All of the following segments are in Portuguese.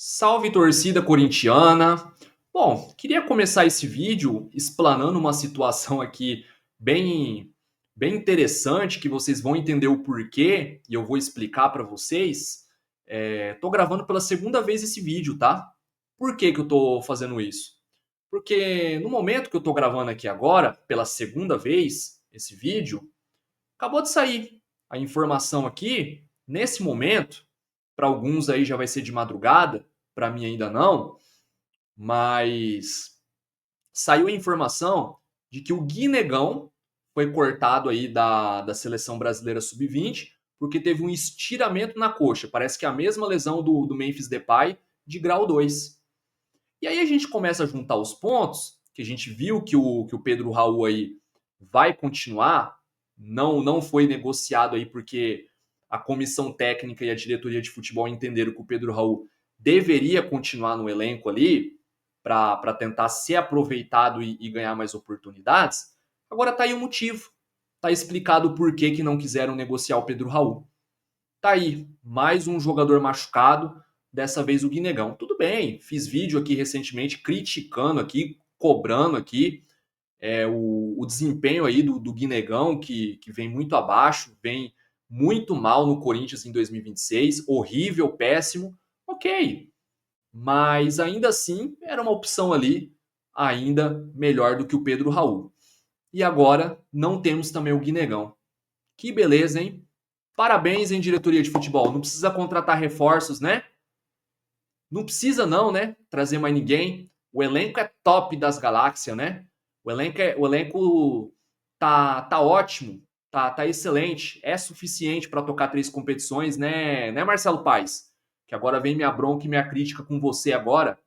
Salve torcida corintiana! Bom, queria começar esse vídeo explanando uma situação aqui bem, bem interessante que vocês vão entender o porquê e eu vou explicar para vocês. Tô gravando pela segunda vez esse vídeo, tá? Por que que eu tô fazendo isso? Porque no momento que eu tô gravando aqui agora, pela segunda vez, esse vídeo, acabou de sair a informação aqui, nesse momento, para alguns aí já vai ser de madrugada, para mim ainda não, mas saiu a informação de que o Guinegão foi cortado aí da seleção brasileira sub-20 porque teve um estiramento na coxa. Parece que é a mesma lesão do Memphis Depay de grau 2. E aí a gente começa a juntar os pontos, que a gente viu que o Pedro Raul aí vai continuar, não foi negociado aí porque a comissão técnica e a diretoria de futebol entenderam que o Pedro Raul deveria continuar no elenco ali para tentar ser aproveitado e ganhar mais oportunidades. Agora tá aí o motivo. Tá explicado o porquê que não quiseram negociar o Pedro Raul. Tá aí, mais um jogador machucado, dessa vez o Guinegão. Tudo bem, fiz vídeo aqui recentemente criticando aqui, cobrando aqui o desempenho aí do Guinegão, que vem muito abaixo, vem muito mal no Corinthians em 2026, horrível, péssimo, ok. Mas ainda assim, era uma opção ali, ainda melhor do que o Pedro Raul. E agora, não temos também o Guinegão. Que beleza, hein? Parabéns, hein, diretoria de futebol. Não precisa contratar reforços, né? Não precisa não, né? Trazer mais ninguém. O elenco é top das galáxias, né? O elenco tá ótimo, tá excelente, é suficiente para tocar 3 competições, né, Marcelo Paes? Que agora vem minha bronca e minha crítica com você agora.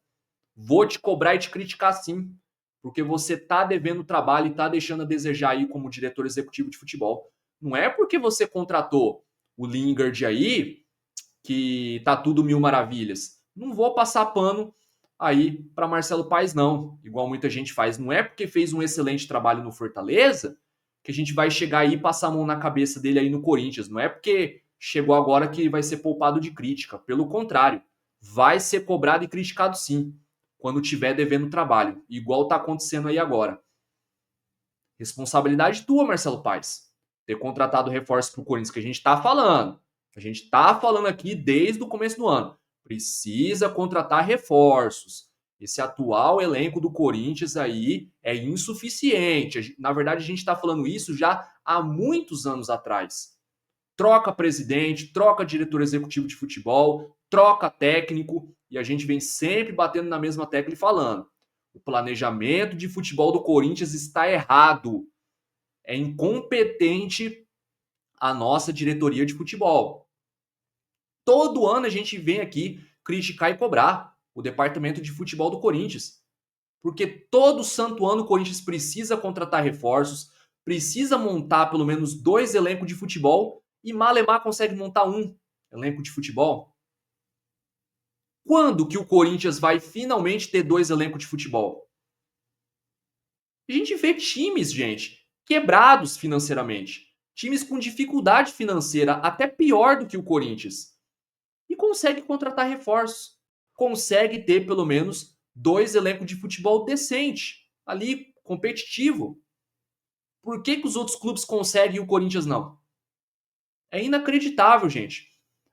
Vou te cobrar e te criticar sim, porque você tá devendo trabalho e tá deixando a desejar aí como diretor executivo de futebol. Não é porque você contratou o Lingard aí que tá tudo mil maravilhas. Não vou passar pano aí para Marcelo Paes não, igual muita gente faz. Não é porque fez um excelente trabalho no Fortaleza que a gente vai chegar aí e passar a mão na cabeça dele aí no Corinthians. Não é porque chegou agora que vai ser poupado de crítica. Pelo contrário, vai ser cobrado e criticado sim, quando tiver devendo trabalho, igual tá acontecendo aí agora. Responsabilidade tua, Marcelo Paes. Ter contratado reforços para o Corinthians, que a gente está falando. A gente está falando aqui desde o começo do ano. Precisa contratar reforços. Esse atual elenco do Corinthians aí é insuficiente. Na verdade, a gente está falando isso já há muitos anos atrás. Troca presidente, troca diretor executivo de futebol, troca técnico, e a gente vem sempre batendo na mesma tecla e falando. O planejamento de futebol do Corinthians está errado. É incompetente a nossa diretoria de futebol. Todo ano a gente vem aqui criticar e cobrar o departamento de futebol do Corinthians. Porque todo santo ano o Corinthians precisa contratar reforços, precisa montar pelo menos 2 elencos de futebol e Malemar consegue montar um elenco de futebol. Quando que o Corinthians vai finalmente ter 2 elencos de futebol? A gente vê times, gente, quebrados financeiramente. Times com dificuldade financeira, até pior do que o Corinthians. E consegue contratar reforços. Consegue ter pelo menos 2 elencos de futebol decente, ali, competitivo. Por que, que os outros clubes conseguem e o Corinthians não? É inacreditável, gente.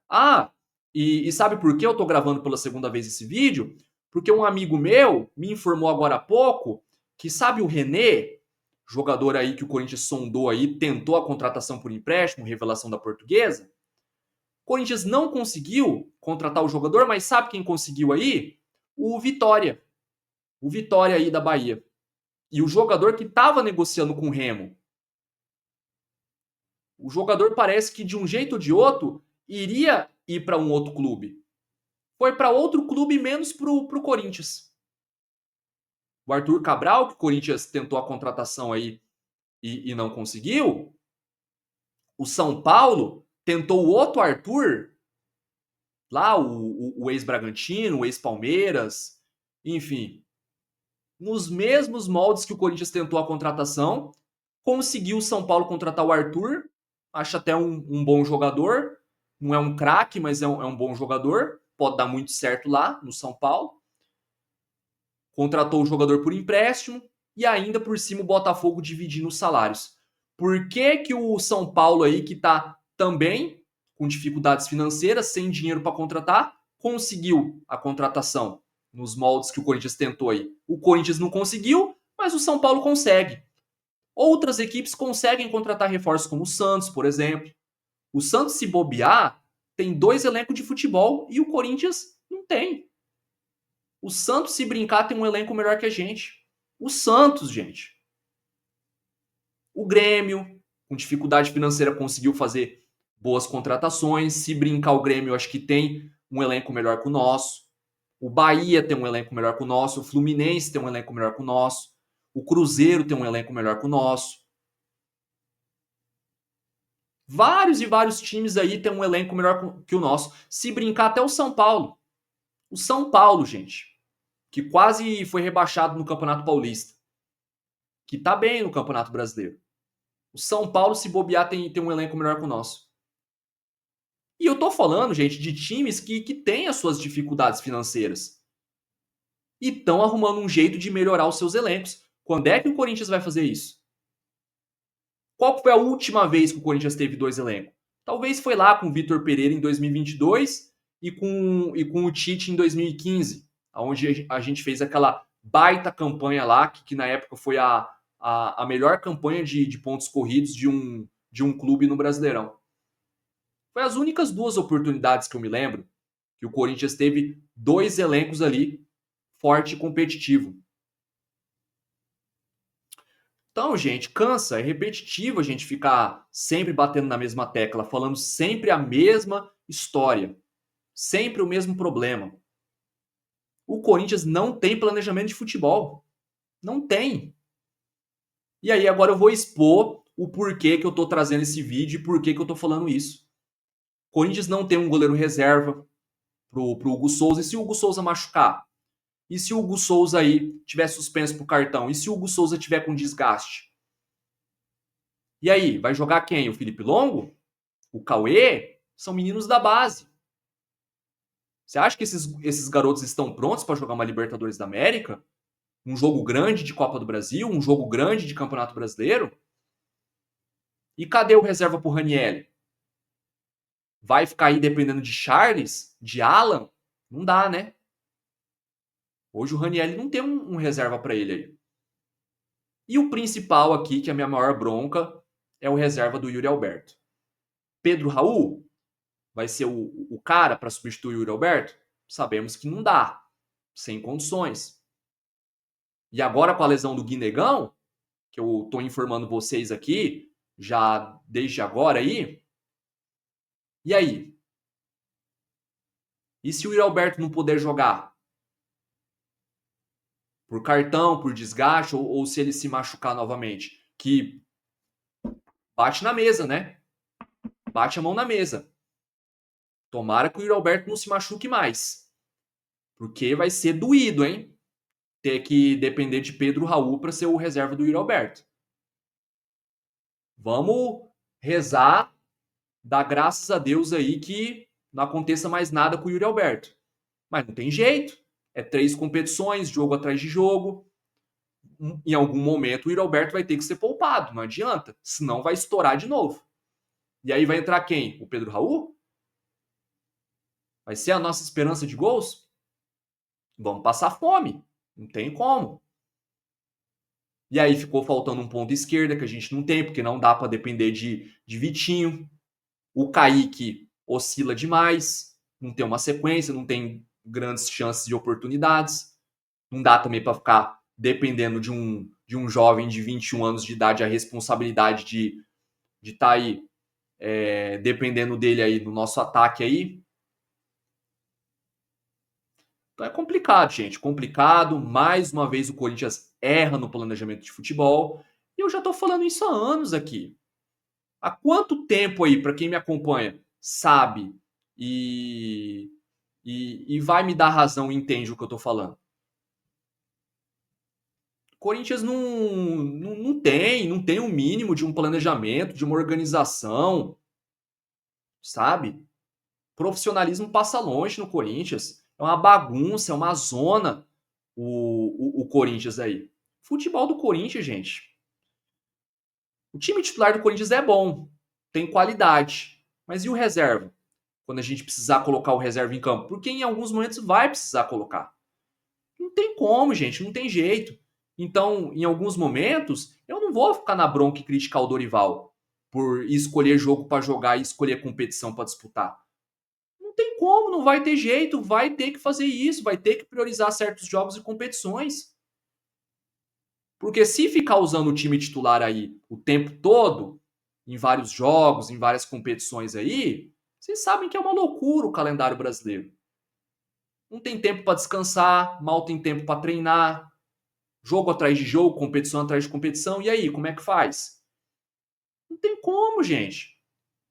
Ah, e sabe por que eu tô gravando pela segunda vez esse vídeo? Porque um amigo meu me informou agora há pouco que sabe o René, jogador aí que o Corinthians sondou aí, tentou a contratação por empréstimo, revelação da Portuguesa. O Corinthians não conseguiu contratar o jogador, mas sabe quem conseguiu aí? O Vitória. O Vitória aí da Bahia. E o jogador que estava negociando com o Remo. O jogador parece que de um jeito ou de outro iria ir para um outro clube. Foi para outro clube menos para o Corinthians. O Arthur Cabral, que o Corinthians tentou a contratação aí e não conseguiu. O São Paulo tentou o outro Arthur, lá o ex-Bragantino, o ex-Palmeiras, enfim. Nos mesmos moldes que o Corinthians tentou a contratação, conseguiu o São Paulo contratar o Arthur, acha até um bom jogador, Não é um craque, mas é um bom jogador. Pode dar muito certo lá no São Paulo. Contratou o jogador por empréstimo e ainda por cima o Botafogo dividindo os salários. Por que, que o São Paulo aí, que está também com dificuldades financeiras, sem dinheiro para contratar, conseguiu a contratação nos moldes que o Corinthians tentou aí? O Corinthians não conseguiu, mas o São Paulo consegue. Outras equipes conseguem contratar reforços, como o Santos, por exemplo. O Santos, se bobear, tem 2 elencos de futebol e o Corinthians não tem. O Santos, se brincar, tem um elenco melhor que a gente. O Santos, gente. O Grêmio, com dificuldade financeira, conseguiu fazer boas contratações. Se brincar, o Grêmio, eu acho que tem um elenco melhor que o nosso. O Bahia tem um elenco melhor que o nosso. O Fluminense tem um elenco melhor que o nosso. O Cruzeiro tem um elenco melhor que o nosso. Vários e vários times aí têm um elenco melhor que o nosso. Se brincar, até o São Paulo. O São Paulo, gente, que quase foi rebaixado no Campeonato Paulista, que tá bem no Campeonato Brasileiro. O São Paulo, se bobear, tem um elenco melhor que o nosso. E eu tô falando, gente, de times que têm as suas dificuldades financeiras e estão arrumando um jeito de melhorar os seus elencos. Quando é que o Corinthians vai fazer isso? Qual foi a última vez que o Corinthians teve 2 elencos? Talvez foi lá com o Vitor Pereira em 2022 e com o Tite em 2015, onde a gente fez aquela baita campanha lá, que na época foi a melhor campanha de pontos corridos de um clube no Brasileirão. Foi as únicas 2 oportunidades que eu me lembro que o Corinthians teve 2 elencos ali, forte e competitivo. Então, gente, cansa, é repetitivo a gente ficar sempre batendo na mesma tecla, falando sempre a mesma história, sempre o mesmo problema. O Corinthians não tem planejamento de futebol. Não tem. E aí agora eu vou expor o porquê que eu tô trazendo esse vídeo e porquê que eu tô falando isso. O Corinthians não tem um goleiro reserva pro Hugo Souza. E se o Hugo Souza machucar? E se o Hugo Souza aí tiver suspenso pro cartão? E se o Hugo Souza tiver com desgaste? E aí, vai jogar quem? O Felipe Longo? O Cauê? São meninos da base. Você acha que esses garotos estão prontos para jogar uma Libertadores da América? Um jogo grande de Copa do Brasil? Um jogo grande de Campeonato Brasileiro? E cadê o reserva pro Ranieri? Vai ficar aí dependendo de Charles? De Alan? Não dá, né? Hoje o Ranieri não tem um reserva para ele aí. E o principal aqui, que é a minha maior bronca, é o reserva do Yuri Alberto. Pedro Raul vai ser o cara para substituir o Yuri Alberto? Sabemos que não dá. Sem condições. E agora com a lesão do Guinegão, que eu estou informando vocês aqui, já desde agora aí. E aí? E se o Yuri Alberto não puder jogar? Por cartão, por desgaste, ou se ele se machucar novamente? Que bate na mesa, né? Bate a mão na mesa. Tomara que o Yuri Alberto não se machuque mais. Porque vai ser doído, hein? Ter que depender de Pedro Raul para ser o reserva do Yuri Alberto. Vamos rezar, dar graças a Deus aí que não aconteça mais nada com o Yuri Alberto. Mas não tem jeito. É 3 competições, jogo atrás de jogo. Em algum momento o Yuri Alberto vai ter que ser poupado. Não adianta. Senão vai estourar de novo. E aí vai entrar quem? O Pedro Raul? Vai ser a nossa esperança de gols? Vamos passar fome. Não tem como. E aí ficou faltando um ponto esquerda que a gente não tem, porque não dá para depender de Vitinho. O Kaique oscila demais, não tem uma sequência, não tem grandes chances de oportunidades. Não dá também para ficar dependendo de um jovem de 21 anos de idade, a responsabilidade de estar aí dependendo dele aí no nosso ataque aí. Então é complicado, gente. Complicado. Mais uma vez o Corinthians erra no planejamento de futebol. E eu já tô falando isso há anos aqui. Há quanto tempo aí, para quem me acompanha, sabe e vai me dar razão e entende o que eu tô falando? O Corinthians não tem o mínimo de um planejamento, de uma organização, sabe? Profissionalismo passa longe no Corinthians. É uma bagunça, é uma zona o Corinthians aí. Futebol do Corinthians, gente. O time titular do Corinthians é bom, tem qualidade. Mas e o reserva? Quando a gente precisar colocar o reserva em campo? Porque em alguns momentos vai precisar colocar. Não tem como, gente, não tem jeito. Então, em alguns momentos, eu não vou ficar na bronca e criticar o Dorival por escolher jogo para jogar e escolher competição para disputar. Não tem como, não vai ter jeito, vai ter que fazer isso, vai ter que priorizar certos jogos e competições. Porque se ficar usando o time titular aí o tempo todo, em vários jogos, em várias competições aí, vocês sabem que é uma loucura o calendário brasileiro. Não tem tempo para descansar, mal tem tempo para treinar, jogo atrás de jogo, competição atrás de competição. E aí, como é que faz? Não tem como, gente.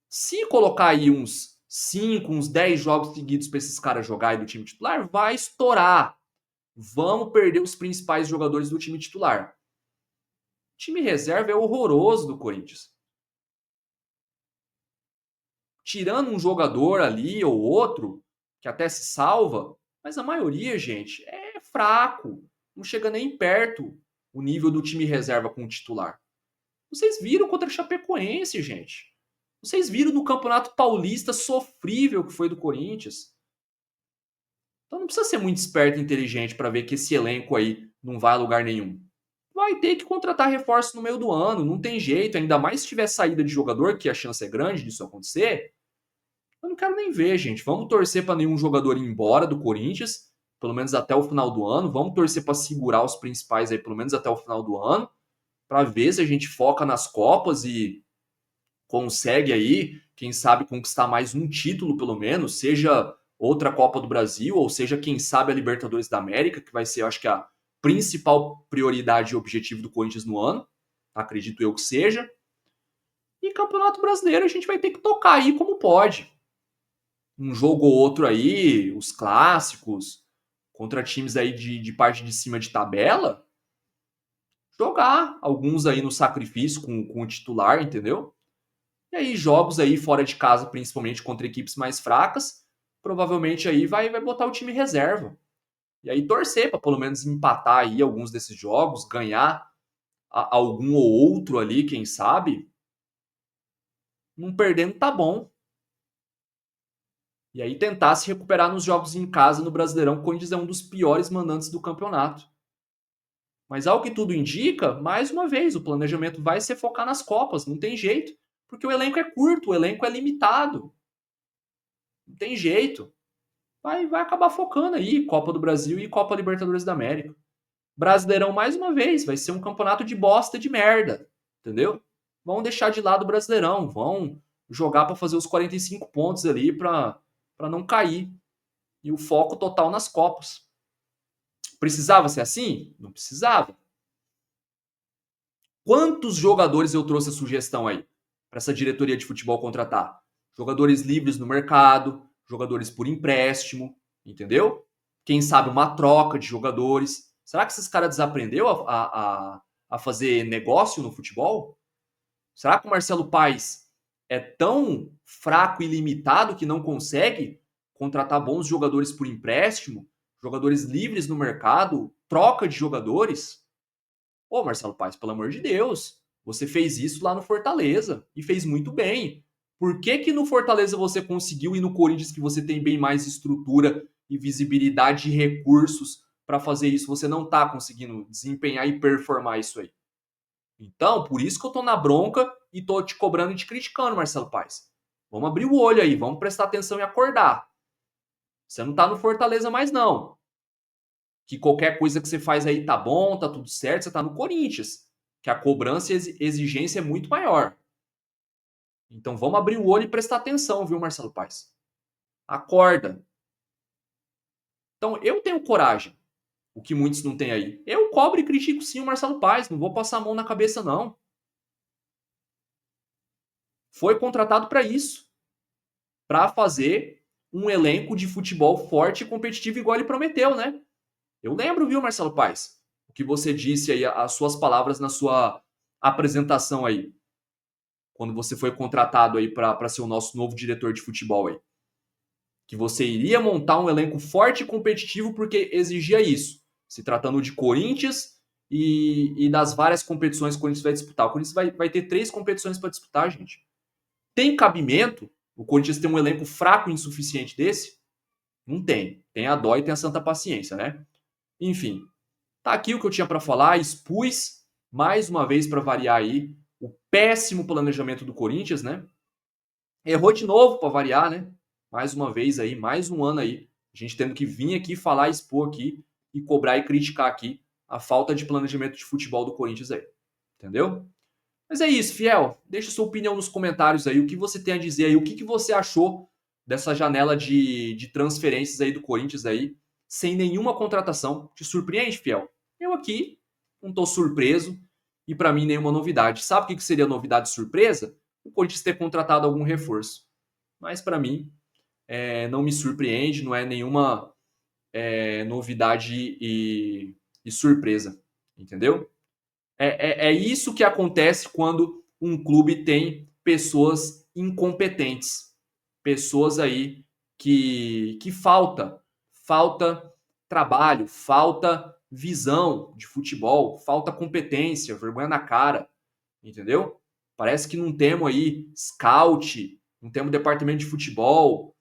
Se colocar aí uns 5, uns 10 jogos seguidos para esses caras jogarem do time titular, vai estourar. Vamos perder os principais jogadores do time titular. O time reserva é horroroso do Corinthians. Tirando um jogador ali ou outro, que até se salva, mas a maioria, gente, é fraco. Não chega nem perto o nível do time reserva com o titular. Vocês viram contra a Chapecoense, gente. Vocês viram no Campeonato Paulista sofrível que foi do Corinthians. Então não precisa ser muito esperto e inteligente para ver que esse elenco aí não vai a lugar nenhum. Vai ter que contratar reforço no meio do ano, não tem jeito, ainda mais se tiver saída de jogador, que a chance é grande disso acontecer. Eu não quero nem ver, gente. Vamos torcer para nenhum jogador ir embora do Corinthians, pelo menos até o final do ano. Vamos torcer para segurar os principais aí, pelo menos até o final do ano, para ver se a gente foca nas Copas e consegue aí, quem sabe, conquistar mais um título, pelo menos, seja outra Copa do Brasil, ou seja, quem sabe a Libertadores da América, que vai ser, eu acho que, a principal prioridade e objetivo do Corinthians no ano. Acredito eu que seja. E Campeonato Brasileiro a gente vai ter que tocar aí como pode. Um jogo ou outro aí, os clássicos, contra times aí de parte de cima de tabela, jogar alguns aí no sacrifício com o titular, entendeu? E aí, jogos aí fora de casa, principalmente contra equipes mais fracas, provavelmente aí vai botar o time reserva. E aí torcer para pelo menos empatar aí alguns desses jogos, ganhar algum ou outro ali, quem sabe. Não perdendo tá bom. E aí tentar se recuperar nos jogos em casa no Brasileirão, que o Corinthians é um dos piores mandantes do campeonato. Mas ao que tudo indica, mais uma vez, o planejamento vai ser focar nas Copas, não tem jeito. Porque o elenco é curto, o elenco é limitado. Não tem jeito. Vai acabar focando aí Copa do Brasil e Copa Libertadores da América. Brasileirão, mais uma vez, vai ser um campeonato de bosta de merda, entendeu? Vão deixar de lado o Brasileirão, vão jogar para fazer os 45 pontos ali para não cair. E o foco total nas Copas. Precisava ser assim? Não precisava. Quantos jogadores eu trouxe a sugestão aí para essa diretoria de futebol contratar? Jogadores livres no mercado, jogadores por empréstimo, entendeu? Quem sabe uma troca de jogadores. Será que esses caras desaprendeu a fazer negócio no futebol? Será que o Marcelo Paes é tão fraco e limitado que não consegue contratar bons jogadores por empréstimo, jogadores livres no mercado, troca de jogadores? Ô, Marcelo Paes, pelo amor de Deus, você fez isso lá no Fortaleza e fez muito bem. Por que que no Fortaleza você conseguiu e no Corinthians, que você tem bem mais estrutura e visibilidade e recursos para fazer isso, você não está conseguindo desempenhar e performar isso aí? Então, por isso que eu tô na bronca e tô te cobrando e te criticando, Marcelo Paes. Vamos abrir o olho aí, vamos prestar atenção e acordar. Você não tá no Fortaleza mais não. Que qualquer coisa que você faz aí tá bom, tá tudo certo, você tá no Corinthians, que a cobrança e exigência é muito maior. Então vamos abrir o olho e prestar atenção, viu, Marcelo Paes? Acorda. Então eu tenho coragem, o que muitos não têm aí. Eu cobro e critico sim o Marcelo Paes, não vou passar a mão na cabeça não. Foi contratado para isso, para fazer um elenco de futebol forte e competitivo igual ele prometeu, né? Eu lembro, viu, Marcelo Paes, o que você disse aí, as suas palavras na sua apresentação aí, quando você foi contratado aí para ser o nosso novo diretor de futebol aí. que você iria montar um elenco forte e competitivo porque exigia isso. Se tratando de Corinthians e das várias competições que o Corinthians vai disputar. O Corinthians vai ter 3 competições para disputar, gente. Tem cabimento o Corinthians ter um elenco fraco e insuficiente desse? Não tem. Tem a dó e tem a santa paciência, né? Enfim, tá aqui o que eu tinha para falar, expus mais uma vez para variar aí o péssimo planejamento do Corinthians, né? Errou de novo para variar, né? Mais uma vez aí, mais um ano aí, a gente tendo que vir aqui falar, expor aqui e cobrar e criticar aqui a falta de planejamento de futebol do Corinthians aí. Entendeu? Mas é isso, fiel. Deixa sua opinião nos comentários aí, o que você tem a dizer aí, o que você achou dessa janela de transferências aí do Corinthians aí, sem nenhuma contratação. Te surpreende, fiel? Eu aqui não tô surpreso e para mim nenhuma novidade. Sabe o que seria novidade surpresa? O Corinthians ter contratado algum reforço. Mas para mim não me surpreende, não é nenhuma novidade e surpresa, entendeu? É isso que acontece quando um clube tem pessoas incompetentes, pessoas aí que falta trabalho, falta visão de futebol, falta competência, vergonha na cara, entendeu? Parece que não temos aí scout, não temos departamento de futebol,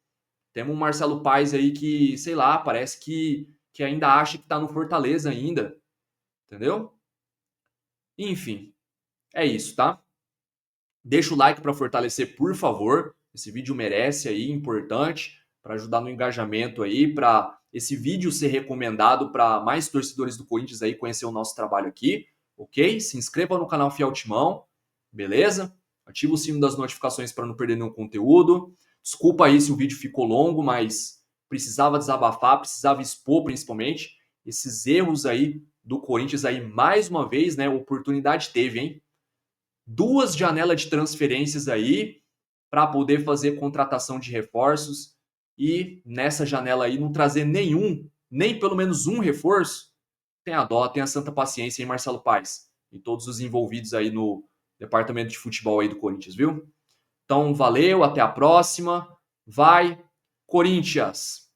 temos um Marcelo Paes aí que, sei lá, parece que ainda acha que tá no Fortaleza ainda, entendeu? Enfim, é isso, tá? Deixa o like para fortalecer, por favor. Esse vídeo merece aí, importante, para ajudar no engajamento aí, para esse vídeo ser recomendado para mais torcedores do Corinthians aí conhecer o nosso trabalho aqui, ok? Se inscreva no canal Fiel Timão, beleza? Ativa o sino das notificações para não perder nenhum conteúdo. Desculpa aí se o vídeo ficou longo, mas precisava desabafar, precisava expor principalmente esses erros aí do Corinthians aí mais uma vez, né? Oportunidade teve, hein? 2 janelas de transferências aí para poder fazer contratação de reforços e nessa janela aí não trazer nenhum, nem pelo menos um reforço. Tem a dó, tem a santa paciência, hein, Marcelo Paes? E todos os envolvidos aí no departamento de futebol aí do Corinthians, viu? Então, valeu, até a próxima. Vai, Corinthians!